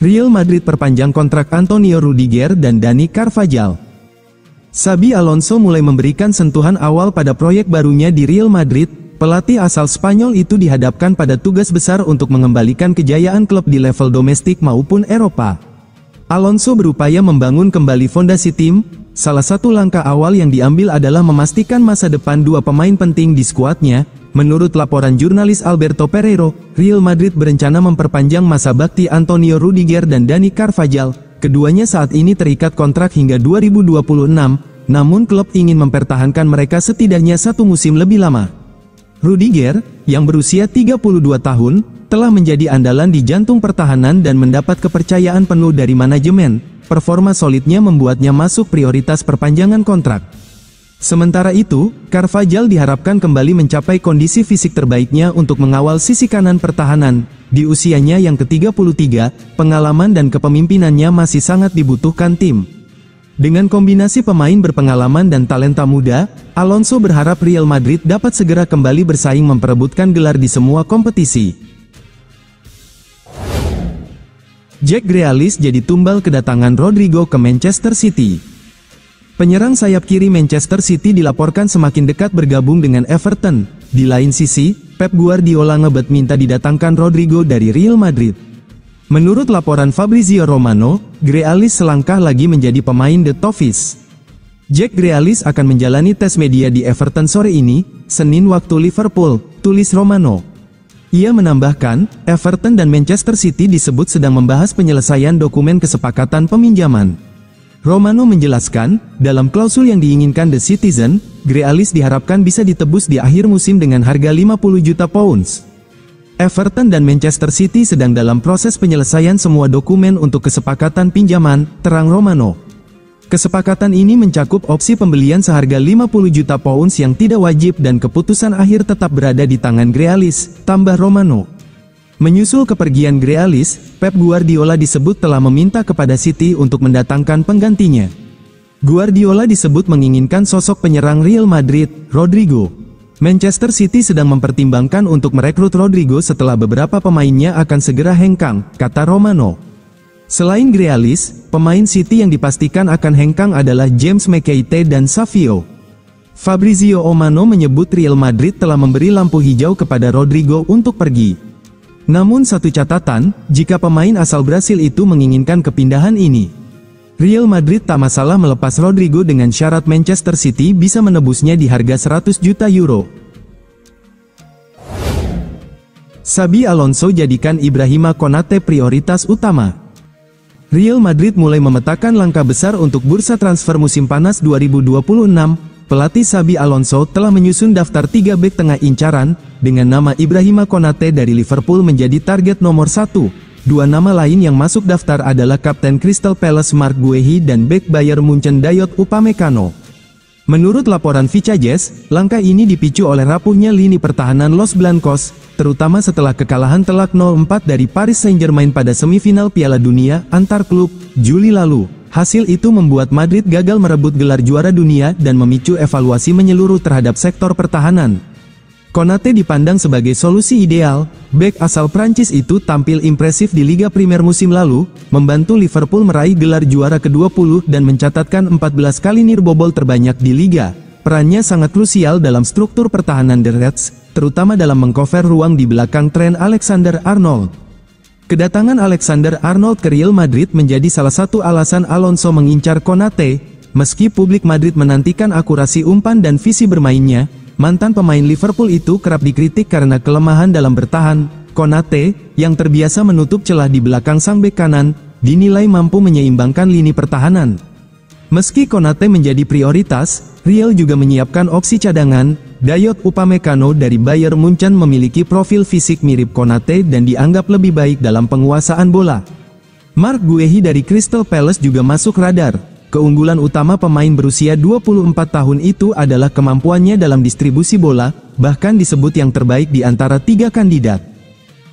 Real Madrid perpanjang kontrak Antonio Rudiger dan Dani Carvajal. Xabi Alonso mulai memberikan sentuhan awal pada proyek barunya di Real Madrid. Pelatih asal Spanyol itu dihadapkan pada tugas besar untuk mengembalikan kejayaan klub di level domestik maupun Eropa. Alonso berupaya membangun kembali fondasi tim. Salah satu langkah awal yang diambil adalah memastikan masa depan dua pemain penting di skuadnya. Menurut laporan jurnalis Alberto Pereiro, Real Madrid berencana memperpanjang masa bakti Antonio Rudiger dan Dani Carvajal. Keduanya saat ini terikat kontrak hingga 2026, namun klub ingin mempertahankan mereka setidaknya satu musim lebih lama. Rudiger, yang berusia 32 tahun, telah menjadi andalan di jantung pertahanan dan mendapat kepercayaan penuh dari manajemen. Performa solidnya membuatnya masuk prioritas perpanjangan kontrak. Sementara itu, Carvajal diharapkan kembali mencapai kondisi fisik terbaiknya untuk mengawal sisi kanan pertahanan. Di usianya yang ke-33, pengalaman dan kepemimpinannya masih sangat dibutuhkan tim. Dengan kombinasi pemain berpengalaman dan talenta muda, Alonso berharap Real Madrid dapat segera kembali bersaing memperebutkan gelar di semua kompetisi. Jack Grealish jadi tumbal kedatangan Rodrigo ke Manchester City. Penyerang sayap kiri Manchester City dilaporkan semakin dekat bergabung dengan Everton. Di lain sisi, Pep Guardiola ngebet minta didatangkan Rodrigo dari Real Madrid. Menurut laporan Fabrizio Romano, Grealish selangkah lagi menjadi pemain The Toffees. Jack Grealish akan menjalani tes media di Everton sore ini, Senin waktu Liverpool, tulis Romano. Ia menambahkan, Everton dan Manchester City disebut sedang membahas penyelesaian dokumen kesepakatan peminjaman. Romano menjelaskan, dalam klausul yang diinginkan The Citizen, Grealish diharapkan bisa ditebus di akhir musim dengan harga 50 juta pounds. Everton dan Manchester City sedang dalam proses penyelesaian semua dokumen untuk kesepakatan pinjaman, terang Romano. Kesepakatan ini mencakup opsi pembelian seharga 50 juta pounds yang tidak wajib dan keputusan akhir tetap berada di tangan Grealish, tambah Romano. Menyusul kepergian Grealish, Pep Guardiola disebut telah meminta kepada City untuk mendatangkan penggantinya. Guardiola disebut menginginkan sosok penyerang Real Madrid, Rodrigo. Manchester City sedang mempertimbangkan untuk merekrut Rodrigo setelah beberapa pemainnya akan segera hengkang, kata Romano. Selain Grealish, pemain City yang dipastikan akan hengkang adalah James McKeithe dan Savio. Fabrizio Romano menyebut Real Madrid telah memberi lampu hijau kepada Rodrigo untuk pergi. Namun satu catatan, jika pemain asal Brasil itu menginginkan kepindahan ini, Real Madrid tak masalah melepas Rodrigo dengan syarat Manchester City bisa menebusnya di harga 100 juta euro. Xabi Alonso jadikan Ibrahima Konate prioritas utama. Real Madrid mulai memetakan langkah besar untuk bursa transfer musim panas 2026. Pelatih Xabi Alonso telah menyusun daftar 3 bek tengah incaran, dengan nama Ibrahima Konate dari Liverpool menjadi target nomor 1. Dua nama lain yang masuk daftar adalah Kapten Crystal Palace Marc Guehi dan bek Bayern Munchen Dayot Upamecano. Menurut laporan Vicajes, langkah ini dipicu oleh rapuhnya lini pertahanan Los Blancos, terutama setelah kekalahan telak 0-4 dari Paris Saint-Germain pada semifinal Piala Dunia antar klub, Juli lalu. Hasil itu membuat Madrid gagal merebut gelar juara dunia dan memicu evaluasi menyeluruh terhadap sektor pertahanan. Konate dipandang sebagai solusi ideal. Bek asal Prancis itu tampil impresif di Liga Primer musim lalu, membantu Liverpool meraih gelar juara ke-20 dan mencatatkan 14 kali nirbobol terbanyak di Liga. Perannya sangat krusial dalam struktur pertahanan The Reds, terutama dalam mengcover ruang di belakang Trent Alexander-Arnold. Kedatangan Alexander-Arnold ke Real Madrid menjadi salah satu alasan Alonso mengincar Konate. Meski publik Madrid menantikan akurasi umpan dan visi bermainnya, mantan pemain Liverpool itu kerap dikritik karena kelemahan dalam bertahan. Konate, yang terbiasa menutup celah di belakang sang bek kanan, dinilai mampu menyeimbangkan lini pertahanan. Meski Konate menjadi prioritas, Real juga menyiapkan opsi cadangan. Dayot Upamecano dari Bayern Munchen memiliki profil fisik mirip Konate dan dianggap lebih baik dalam penguasaan bola. Marc Guehi dari Crystal Palace juga masuk radar. Keunggulan utama pemain berusia 24 tahun itu adalah kemampuannya dalam distribusi bola, bahkan disebut yang terbaik di antara 3 kandidat.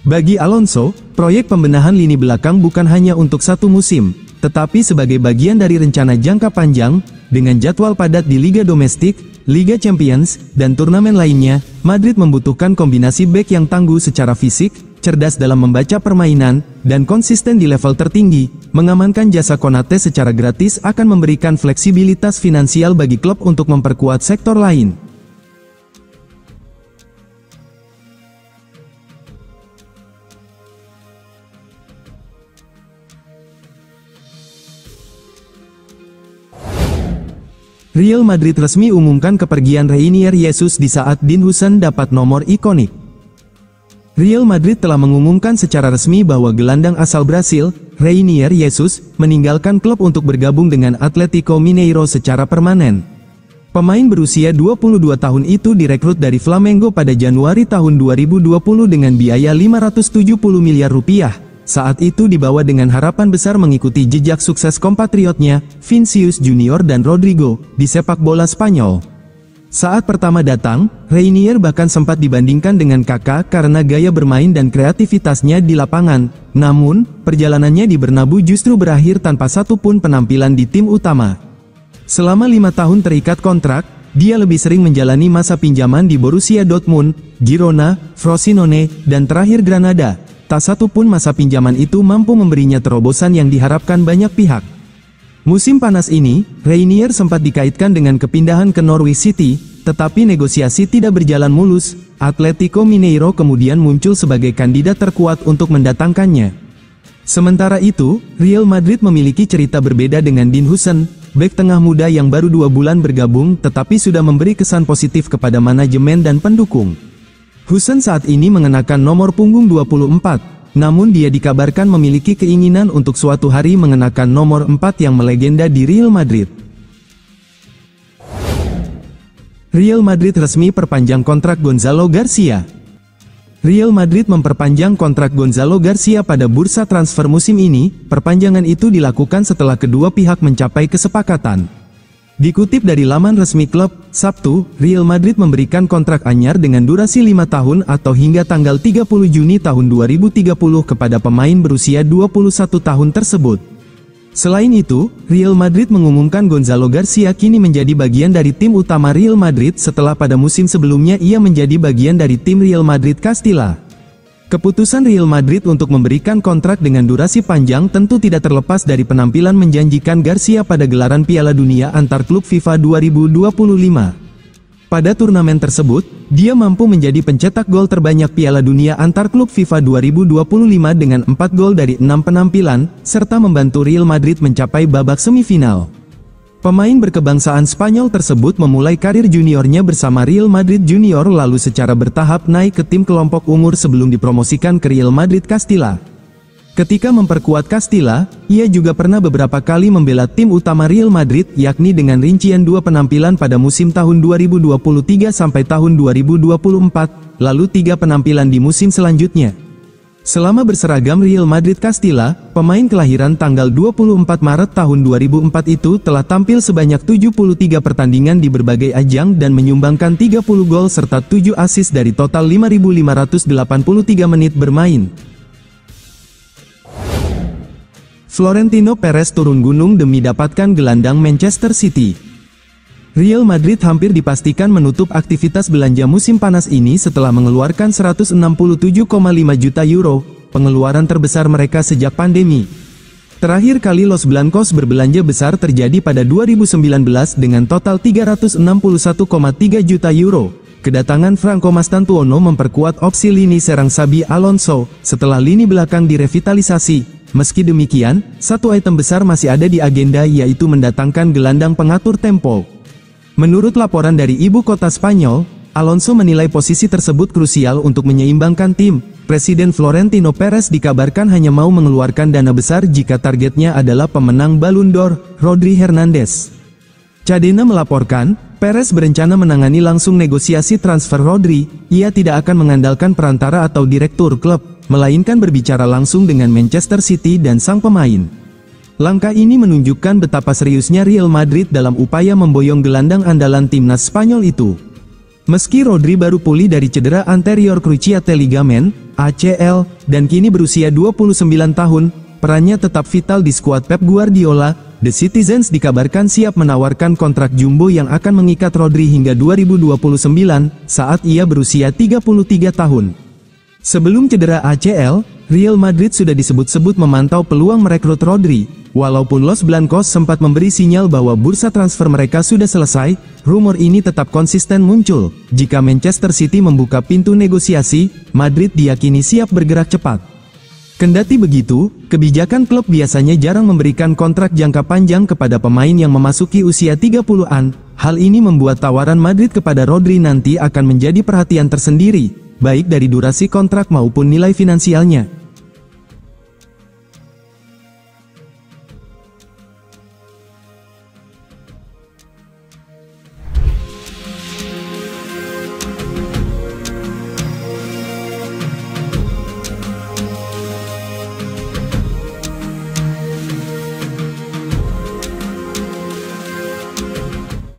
Bagi Alonso, proyek pembenahan lini belakang bukan hanya untuk satu musim, tetapi sebagai bagian dari rencana jangka panjang. Dengan jadwal padat di Liga Domestik, Liga Champions, dan turnamen lainnya, Madrid membutuhkan kombinasi bek yang tangguh secara fisik, cerdas dalam membaca permainan, dan konsisten di level tertinggi. Mengamankan jasa Konate secara gratis akan memberikan fleksibilitas finansial bagi klub untuk memperkuat sektor lain. Real Madrid resmi umumkan kepergian Reinier Jesus di saat Dean Huijsen dapat nomor ikonik. Real Madrid telah mengumumkan secara resmi bahwa gelandang asal Brasil, Reinier Jesus, meninggalkan klub untuk bergabung dengan Atlético Mineiro secara permanen. Pemain berusia 22 tahun itu direkrut dari Flamengo pada Januari tahun 2020 dengan biaya 570 miliar rupiah. Saat itu dibawa dengan harapan besar mengikuti jejak sukses kompatriotnya, Vinícius Junior dan Rodrigo, di sepak bola Spanyol. Saat pertama datang, Reinier bahkan sempat dibandingkan dengan kakak karena gaya bermain dan kreativitasnya di lapangan. Namun, perjalanannya di Bernabeu justru berakhir tanpa satupun penampilan di tim utama. Selama 5 tahun terikat kontrak, dia lebih sering menjalani masa pinjaman di Borussia Dortmund, Girona, Frosinone, dan terakhir Granada. Tak satu pun masa pinjaman itu mampu memberinya terobosan yang diharapkan banyak pihak. Musim panas ini, Reinier sempat dikaitkan dengan kepindahan ke Norwich City, tetapi negosiasi tidak berjalan mulus. Atlético Mineiro kemudian muncul sebagai kandidat terkuat untuk mendatangkannya. Sementara itu, Real Madrid memiliki cerita berbeda dengan Dean Huijsen, bek tengah muda yang baru 2 bulan bergabung tetapi sudah memberi kesan positif kepada manajemen dan pendukung. Huijsen saat ini mengenakan nomor punggung 24, namun dia dikabarkan memiliki keinginan untuk suatu hari mengenakan nomor 4 yang melegenda di Real Madrid. Real Madrid resmi perpanjang kontrak Gonzalo Garcia. Real Madrid memperpanjang kontrak Gonzalo Garcia pada bursa transfer musim ini. Perpanjangan itu dilakukan setelah kedua pihak mencapai kesepakatan. Dikutip dari laman resmi klub, Sabtu, Real Madrid memberikan kontrak anyar dengan durasi 5 tahun atau hingga tanggal 30 Juni tahun 2030 kepada pemain berusia 21 tahun tersebut. Selain itu, Real Madrid mengumumkan Gonzalo Garcia kini menjadi bagian dari tim utama Real Madrid setelah pada musim sebelumnya ia menjadi bagian dari tim Real Madrid Castilla. Keputusan Real Madrid untuk memberikan kontrak dengan durasi panjang tentu tidak terlepas dari penampilan menjanjikan Garcia pada gelaran Piala Dunia antar klub FIFA 2025. Pada turnamen tersebut, dia mampu menjadi pencetak gol terbanyak Piala Dunia antar klub FIFA 2025 dengan 4 gol dari 6 penampilan, serta membantu Real Madrid mencapai babak semifinal. Pemain berkebangsaan Spanyol tersebut memulai karir juniornya bersama Real Madrid Junior lalu secara bertahap naik ke tim kelompok umur sebelum dipromosikan ke Real Madrid Castilla. Ketika memperkuat Castilla, ia juga pernah beberapa kali membela tim utama Real Madrid yakni dengan rincian 2 penampilan pada musim tahun 2023 sampai tahun 2024, lalu 3 penampilan di musim selanjutnya. Selama berseragam Real Madrid Castilla, pemain kelahiran tanggal 24 Maret tahun 2004 itu telah tampil sebanyak 73 pertandingan di berbagai ajang dan menyumbangkan 30 gol serta 7 assist dari total 5.583 menit bermain. Florentino Perez turun gunung demi dapatkan gelandang Manchester City. Real Madrid hampir dipastikan menutup aktivitas belanja musim panas ini setelah mengeluarkan 167,5 juta euro, pengeluaran terbesar mereka sejak pandemi. Terakhir kali Los Blancos berbelanja besar terjadi pada 2019 dengan total 361,3 juta euro. Kedatangan Franco Mastantuono memperkuat opsi lini serang Xabi Alonso, setelah lini belakang direvitalisasi. Meski demikian, satu item besar masih ada di agenda yaitu mendatangkan gelandang pengatur tempo. Menurut laporan dari ibu kota Spanyol, Alonso menilai posisi tersebut krusial untuk menyeimbangkan tim. Presiden Florentino Perez dikabarkan hanya mau mengeluarkan dana besar jika targetnya adalah pemenang Ballon d'Or, Rodri Hernandez. Cadena melaporkan, Perez berencana menangani langsung negosiasi transfer Rodri. Ia tidak akan mengandalkan perantara atau direktur klub, melainkan berbicara langsung dengan Manchester City dan sang pemain. Langkah ini menunjukkan betapa seriusnya Real Madrid dalam upaya memboyong gelandang andalan timnas Spanyol itu. Meski Rodri baru pulih dari cedera anterior cruciate ligament, ACL, dan kini berusia 29 tahun, perannya tetap vital di skuad Pep Guardiola. The Citizens dikabarkan siap menawarkan kontrak jumbo yang akan mengikat Rodri hingga 2029, saat ia berusia 33 tahun. Sebelum cedera ACL, Real Madrid sudah disebut-sebut memantau peluang merekrut Rodri. Walaupun Los Blancos sempat memberi sinyal bahwa bursa transfer mereka sudah selesai, rumor ini tetap konsisten muncul. Jika Manchester City membuka pintu negosiasi, Madrid diyakini siap bergerak cepat. Kendati begitu, kebijakan klub biasanya jarang memberikan kontrak jangka panjang kepada pemain yang memasuki usia 30-an. Hal ini membuat tawaran Madrid kepada Rodri nanti akan menjadi perhatian tersendiri, baik dari durasi kontrak maupun nilai finansialnya.